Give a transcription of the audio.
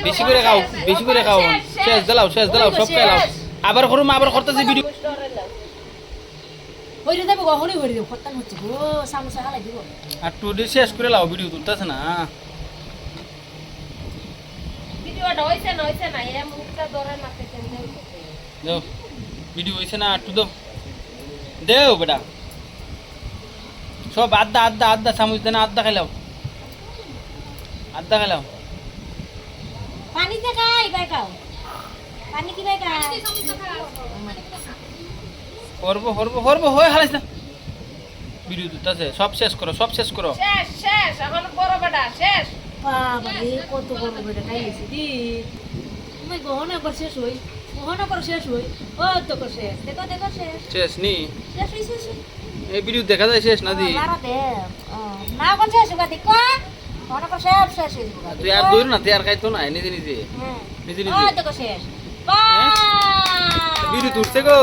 বেশি করে খাও বেশি করে খাও শেষ দিলাও সব খাইলাও আবার করুম আবার করতেছি ভিডিও হইরে দেব গহনি হইরে দেব খত্তান হচ্ছে গো সামোসা হালাই দিব আর টু ডে শেষ করে লাও ভিডিও তুলতেছে না ভিডিওটা হইছে না এ মুখটা ধরে মারতে কেন দাও ভিডিও হইছে না টু দাও দেও বেটা সব আদা চামচ দেনা আদা খাইলাও পানিতে খাই বাই খাও পানি কি বাই খাও হরবো হয়ে হালাইছ না ভিডিও তুলতেছে সব শেষ করো শেষ এখন বড় বেটা শেষ বাবা রে কত বড় বেটা খাইছি দি মই গহনা কর শেষ হই ও তো কর শেষ দেখো শেষ শেষ নি শেষ হইছে এই ভিডিও দেখা যায় শেষ না দি মারা দে না কোন শেষ হইবা দেখো গহনা কর শেষ হইবা তুই আর দূর না তুই আর খাইতো না নিজে ও তো কর শেষ বা ভিডিও তুলছে গো